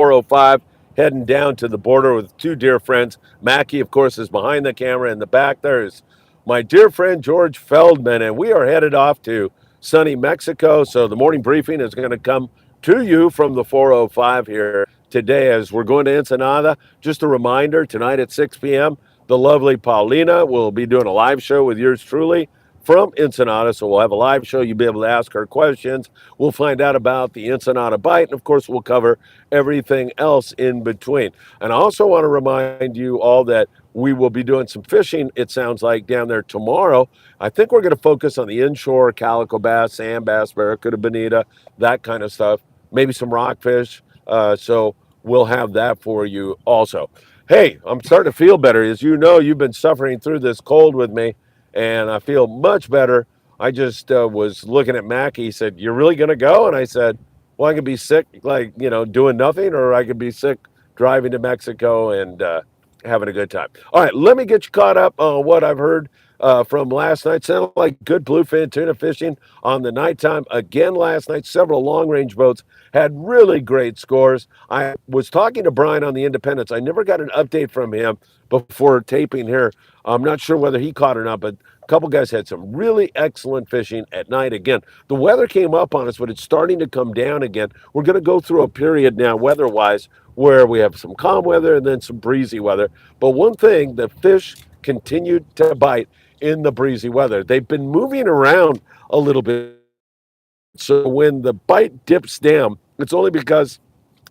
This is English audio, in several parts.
405, heading down to the border with two dear friends. Mackie, of course, is behind the camera. In the back, there's my dear friend George Feldman, and we are headed off to sunny Mexico. So the morning briefing is going to come to you from the 405 here today as we're going to Ensenada. Just a reminder, tonight at 6 p.m., the lovely Paulina will be doing a live show with yours truly from Ensenada. So we'll have a live show. You'll be able to ask her questions. We'll find out about the Ensenada bite. And of course, we'll cover everything else in between. And I also want to remind you all that we will be doing some fishing, it sounds like, down there tomorrow. I think we're going to focus on the inshore calico bass, sand bass, barracuda, bonita, that kind of stuff. Maybe some rockfish. So we'll have that for you also. Hey, I'm starting to feel better. As you know, you've been suffering through this cold with me, and I feel much better. I just was looking at Mackie. He said, "You're really going to go?" And I said, "Well, I could be sick, like, doing nothing, or I could be sick driving to Mexico and having a good time." All right, let me get you caught up on what I've heard from last night. Sounded like good bluefin tuna fishing on the nighttime. Again, last night, several long-range boats had really great scores. I was talking to Brian on the Independence. I never got an update from him before taping here. I'm not sure whether he caught or not, but a couple guys had some really excellent fishing at night. Again, the weather came up on us, but it's starting to come down again. We're going to go through a period now, weather-wise, where we have some calm weather and then some breezy weather. But one thing, the fish continued to bite in the breezy weather. They've been moving around a little bit. So when the bite dips down, it's only because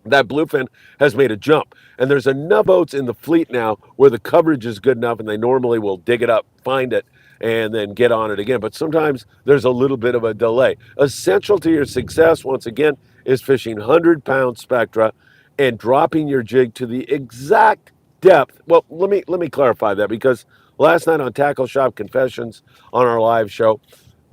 that bluefin has made a jump. And there's enough boats in the fleet now where the coverage is good enough and they normally will dig it up, find it, and then get on it again. But sometimes there's a little bit of a delay. Essential to your success, once again, is fishing 100-pound spectra and dropping your jig to the exact depth. Well, let me clarify that, because last night on Tackle Shop Confessions on our live show,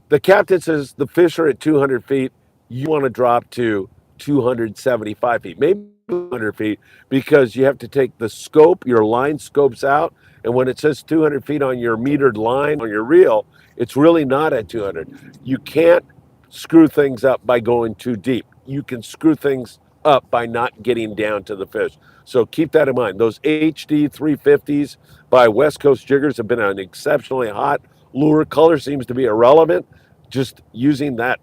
the captain says the fish are at 200 feet. You want to drop to 275 feet, maybe 200 feet, because you have to take the scope, your line scopes out. And when it says 200 feet on your metered line on your reel, it's really not at 200. You can't screw things up by going too deep. You can screw things up by not getting down to the fish. So keep that in mind. Those HD 350s by West Coast Jiggers have been an exceptionally hot lure. Color seems to be irrelevant. Just using that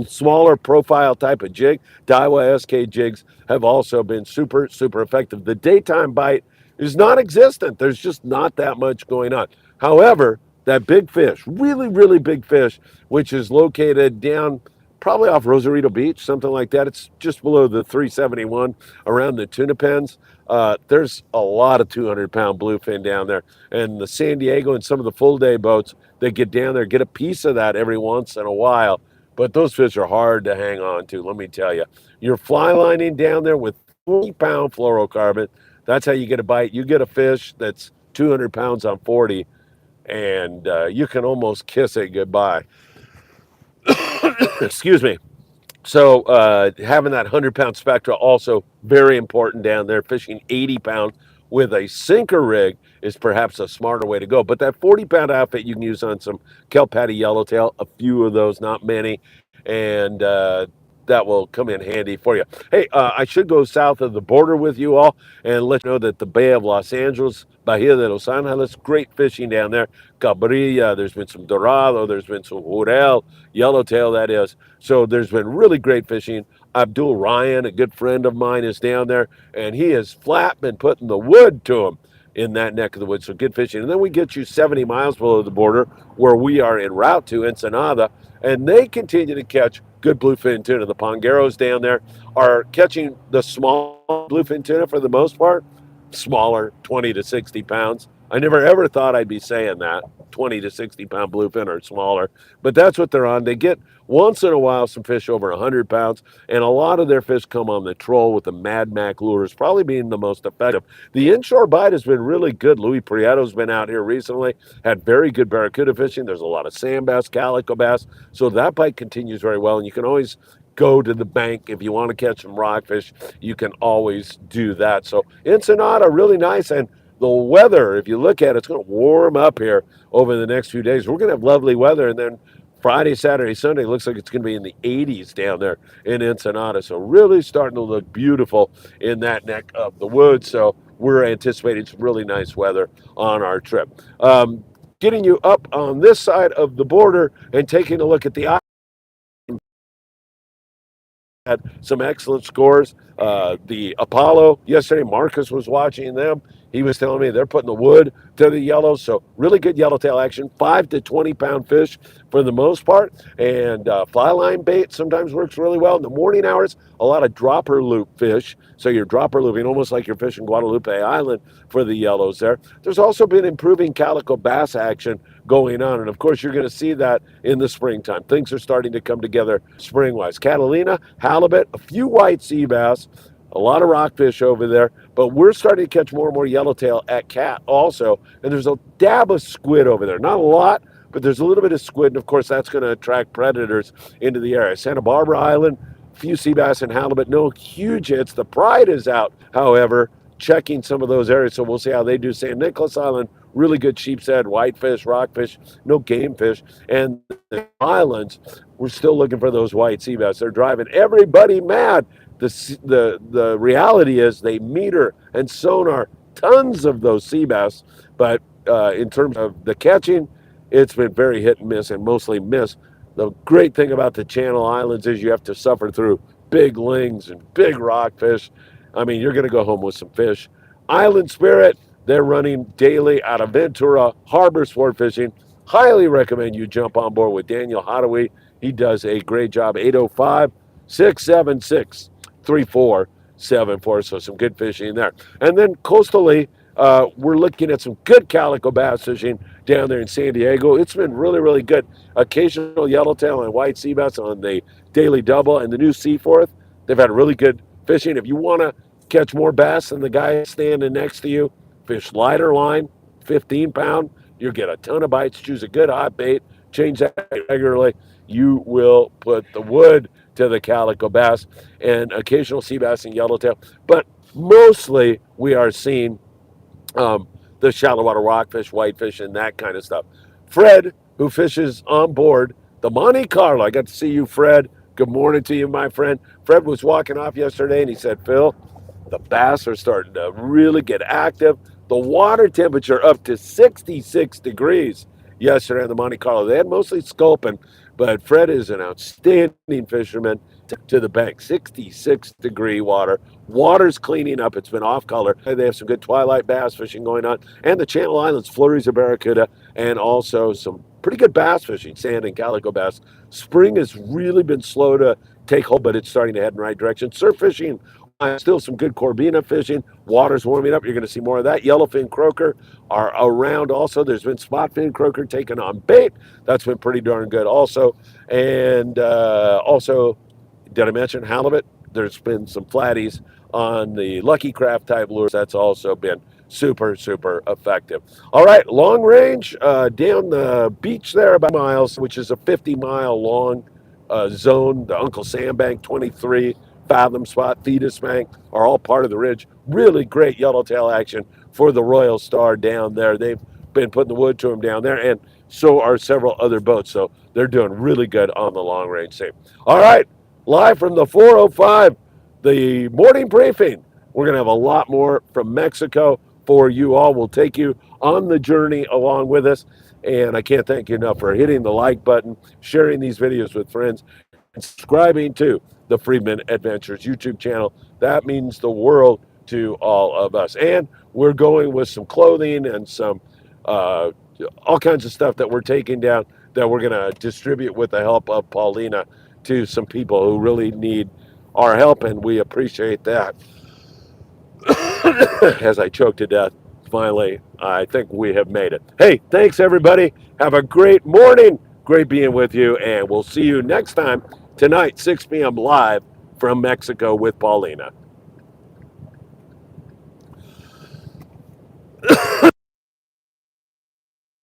smaller profile type of jig. Daiwa SK jigs have also been super, super effective. The daytime bite is non-existent. There's just not that much going on. However, that big fish, really, really big fish, which is located down probably off Rosarito Beach, something like that. It's just below the 371 around the tuna pens. There's a lot of 200-pound bluefin down there. And the San Diego and some of the full-day boats that get down there get a piece of that every once in a while. But those fish are hard to hang on to, let me tell you. You're fly lining down there with 40-pound fluorocarbon. That's how you get a bite. You get a fish that's 200 pounds on 40, and you can almost kiss it goodbye. Excuse me. So having that 100-pound spectra also very important down there. Fishing 80-pound with a sinker rig is perhaps a smarter way to go. But that 40-pound outfit you can use on some kelp patty yellowtail, a few of those, not many, and that will come in handy for you. Hey, I should go south of the border with you all and let you know that the Bay of Los Angeles, Bahia de Los Angeles, great fishing down there. Cabrilla, there's been some Dorado, there's been some Jurel, yellowtail, that is. So there's been really great fishing. Abdul Ryan, a good friend of mine, is down there, and he has flat been putting the wood to him in that neck of the woods. So good fishing. And then we get you 70 miles below the border where we are en route to Ensenada, and they continue to catch good bluefin tuna. The Pongeros down there are catching the small bluefin tuna for the most part, smaller, 20 to 60 pounds. I never ever thought I'd be saying that, 20 to 60 pound bluefin or smaller, but that's what they're on. They get once in a while some fish over 100 pounds, and a lot of their fish come on the troll with the Mad Mac lures, probably being the most effective. The inshore bite has been really good. Louis Prieto's been out here recently, had very good barracuda fishing. There's a lot of sand bass, calico bass, so that bite continues very well, and you can always go to the bank if you want to catch some rockfish. You can always do that. So Ensenada, really nice, and the weather, if you look at it, it's going to warm up here over the next few days. We're going to have lovely weather, and then Friday, Saturday, Sunday looks like it's going to be in the 80s down there in Ensenada. So really starting to look beautiful in that neck of the woods. So we're anticipating some really nice weather on our trip. Getting you up on this side of the border and taking a look at the had some excellent scores. The Apollo yesterday, Marcus was watching them. He was telling me they're putting the wood to the yellows, so really good yellowtail action. 5 to 20 pound fish for the most part, and fly line bait sometimes works really well in the morning hours. A lot of dropper loop fish, so you're dropper looping almost like you're fishing Guadalupe Island for the yellows there. There's also been improving calico bass action going on, and of course you're going to see that in the springtime. Things are starting to come together spring-wise. Catalina, halibut, a few white sea bass, a lot of rockfish over there, but we're starting to catch more and more yellowtail at Cat also, and there's a dab of squid over there. Not a lot, but there's a little bit of squid, and of course that's going to attract predators into the area. Santa Barbara Island, a few sea bass and halibut, no huge hits. The Pride is out, however, checking some of those areas, so we'll see how they do. San Nicolas Island, really good sheep's head, whitefish, rockfish, no game fish. And the islands, we're still looking for those white sea bass. They're driving everybody mad. The reality is they meter and sonar tons of those sea bass, but in terms of the catching, it's been very hit and miss, and mostly miss. The great thing about the Channel Islands is you have to suffer through big lings and big rockfish. I mean, you're going to go home with some fish. Island Spirit, they're running daily out of Ventura Harbor Sport Fishing. Highly recommend you jump on board with Daniel Hottaway. He does a great job. 805-676-3474. So some good fishing there. And then coastally, we're looking at some good calico bass fishing down there in San Diego. It's been really, really good. Occasional yellowtail and white sea bass on the daily double and the new Seaforth. They've had really good fishing. If you want to catch more bass than the guy standing next to you, fish lighter line, 15-pound. You'll get a ton of bites. Choose a good hot bait. Change that regularly. You will put the wood to the calico bass and occasional sea bass and yellowtail. But mostly we are seeing the shallow water rockfish, whitefish, and that kind of stuff. Fred, who fishes on board the Monte Carlo. I got to see you, Fred. Good morning to you, my friend. Fred was walking off yesterday, and he said, Phil, the bass are starting to really get active. The water temperature up to 66 degrees yesterday on the Monte Carlo. They had mostly sculpin, but Fred is an outstanding fisherman to the bank. 66-degree water. Water's cleaning up. It's been off color. They have some good twilight bass fishing going on. And the Channel Islands, flurries of barracuda, and also some pretty good bass fishing, sand and calico bass. Spring has really been slow to take hold, but it's starting to head in the right direction. Surf fishing, still some good corbina fishing. Water's warming up. You're going to see more of that. Yellowfin croaker are around also. There's been spotfin croaker taken on bait. That's been pretty darn good also. And also, did I mention halibut? There's been some flatties on the Lucky Craft type lures. That's also been super, super effective. All right, long range down the beach there about miles, which is a 50-mile long zone. The Uncle Sam Bank, 23 Fathom Spot, Fetus Bank are all part of the ridge. Really great yellowtail action for the Royal Star down there. They've been putting the wood to them down there, and so are several other boats. So they're doing really good on the long range scene. All right, live from the 405, the morning briefing. We're going to have a lot more from Mexico for you all. We'll take you on the journey along with us. And I can't thank you enough for hitting the like button, sharing these videos with friends, and subscribing to the Friedman Adventures YouTube channel. That means the world to all of us. And we're going with some clothing and some all kinds of stuff that we're taking down that we're going to distribute with the help of Paulina to some people who really need our help, and we appreciate that. As I choke to death, finally, I think we have made it. Hey, thanks everybody. Have a great morning. Great being with you, and we'll see you next time tonight, 6 p.m. live from Mexico with Paulina.